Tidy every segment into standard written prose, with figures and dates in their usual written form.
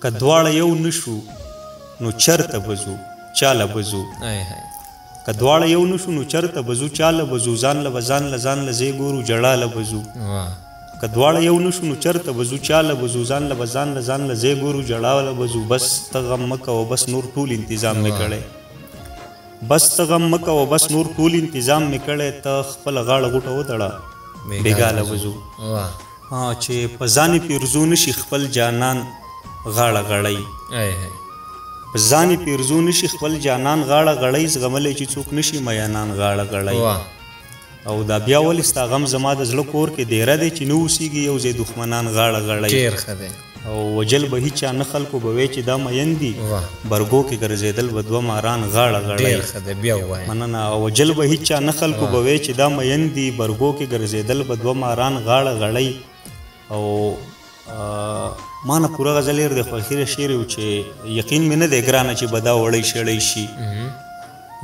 که دواړه یو نشو نو چرته بزو چاله بزو که دواړه یو نشو نو چرته بزو چاله بزو ځان له ځای ګورو جړاله بزو که دواړه یو نشو نو چرته بزو چاله بزو ځان له ځای ګورو جړاله بزو بس ته غم مه کوه بس نور ټول انتظام مې کړی بس ته غم مه کوه بس نور ټول انتظام مې کړی ته خپله غاړه غوټه وتړه بېګاله بزو چې په ځان یې پیرزو نشي خپل جانان غاړه غړی په ځان یې پیرزو نشي خپل جانان غاړه غړی زغملی چې څوک نشي میانان غاړه غړی او دا بیا ولې ستا غم زما د زړه کور کې دیره دی چې نه اوسېږي یو ځای دښمنان غاړه غړی او وجل به هیچا نه خلکو به وی چې دا مین دي برګو کې ګرځېدل به دوه ماران غاړه غړی مننه او وجل به هیچا نه خلکو به وی چې دا مین دي برګو کې ګرځېدل به دوه ماران غاړه غړی او ما نه پوره غزل یې د خوښي شعر و چې یقین مې نه دی ګرانه چې به دا وړی شړی شي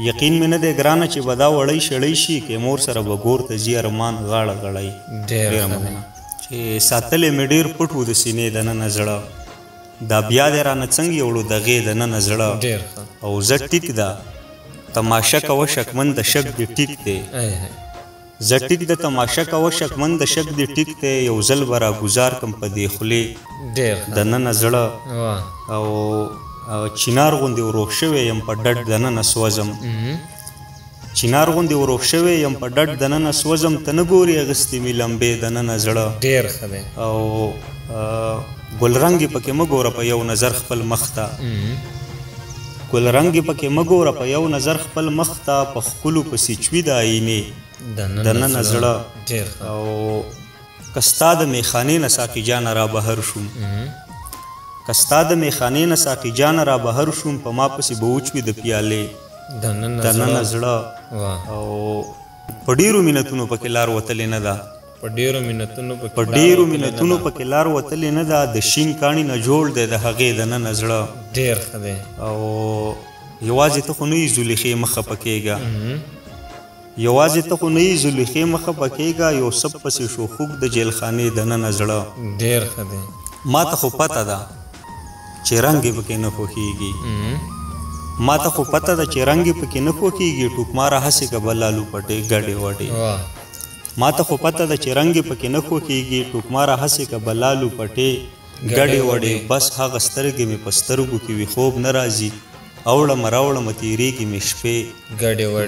یقین مې نه دی ګرانه چې به دا وړی شړی شي که مور سره به ګور ته ځي ارمان غاړه غړی ډېره مننه چې ساتلی مې ډېر پټ و د سینې دننه زړه دا بیا دی رانه څنګه یوړو دغې دننه زړه او زه ټیک ده تماشه کوه شکمن د شک دې ټیک دی زه ټیک د تماشه کوه شکمن د شک دې ټیک دی یو ځل به راګزار کم په دې خولې دننه زړه او چینار غوندې وروغ شوی یم په ډډ دننه سوځم چینار غوندې وروغ شوی یم په ډډ دننه سوځم ته نه ګورې اغوستې مې لمبې دننه زړه ډېر ښه دی او ګلرنګ یې پکې مه ګوره په یو نظر خپل مخ ته ګلرنګ یې پکې مه ګوره په یو نظر خپل مخ ته په ښکلو پسې چوي د آینې دننه زړه او که ستا د میخانې نه ساقي جانه را بهر شوم که ستا د میخانې نه ساقي جانه را بهر شوم په ما پسې به وچوي د پیالې دننه زړه او په ډېرو مینتونو پکې لار وتلې نه ده په ډېرو مینتونو پکې لار وتلې نه ده د شین کاڼي نه جوړ دی د هغې دننه زړه ډېر ښه دی او یوازې ته خو نه یې زلیخې مخه پکېږه یوازې ته خو نه یې زلیخې مخه پکېږه یو سب پسې شو خوږ د جیلخانې دننه زړه ډېر ښه دی ما ته خو پته ده چې رنګ یې پکې نه خوښېږي ما ته خو پته ده چې رنګ یې پکې نه خوښېږي ټوکماره هسې که به لالو پټې ګډې وډې ما ته خو پته ده چې رنګ یې پکې نه خوښېږي ټوکماره هسې که به لالو پټې ګډې وډې بس هغه سترګې مې په سترګو کې وي خوب نه راځي اوړم راوړم تېرېږي مې شپې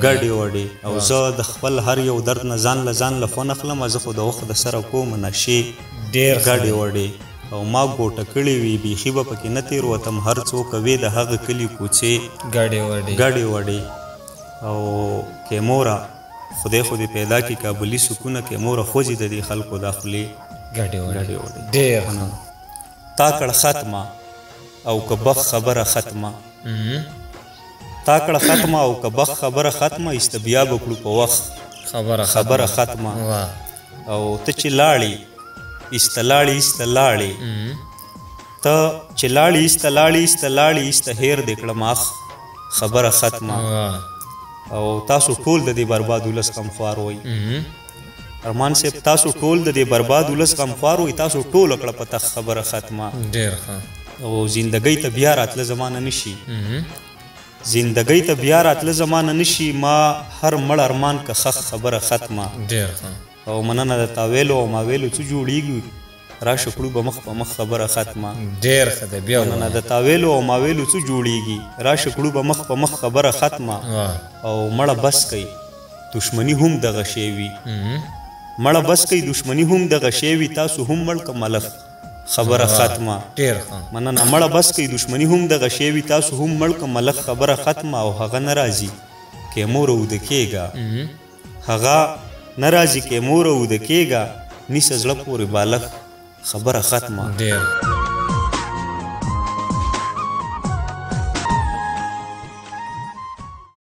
ګډې وډې او زه د خپل هر یو درد نه ځان له خوند اخلم زه خو د وخت د سره کوم نشې ډېر ګډې وډې او ما ګوټه کړې وي بیخي به پکې نه تېروتم هر څوک وې د هغه کلي کوڅې ګډې وډې او که موره خدای خو دې پیدا کړي کابلي سکونه که موره خوځي د دې خلکو دا خولې ګډې وډې ډېر تا کړه ختمه او که بخ خبره ختمه تا کړه ختمه او که بخ خبره ختمه ایسته بیا به کړو په وخت خبره ختمه او ته چې لاړې ایسته لاړې ته چې لاړې ایسته لاړې هیر دې کړم اخ خبره ختمه او تاسو ټول د دې برباد ولس غمخوار وئ ارمان صاحب تاسو ټول د دې برباد ولس غمخوار وئ تاسو ټوله کړه په تخ خبره ختمه ډېر ښه او زندګۍ ته بیا راتله زمانه نشي زندګۍ ته بیا راتله زمانه نشي ما هر مړ ارمان که خخ خبره ختمه ډېر ښه او مننه د تا ویلو او ما ویلو څه جوړېږي راشه کړو به مخ په مخ خبره ختمه ډېر ښه دی بیا مننه د تا ویلو او ما ویلو څه جوړېږي راشه کړو به مخ په مخ خبره ختمه او مړه بس کوي دشمني هم دغه شی وي مړه بس کوي دشمني هم دغه شی وي تاسو هم مړ که ملخ خبره ختمه ډېر ښه مننه مړه بس کوي دشمني هم دغه شی وي تاسو هم مړ که ملخ خبره ختمه او هغه نه راځي که موره اوده کېږه هغه نه راځي که موره اوده کېږه نیسه زړه پورې بالغ خبره ختمه ډېر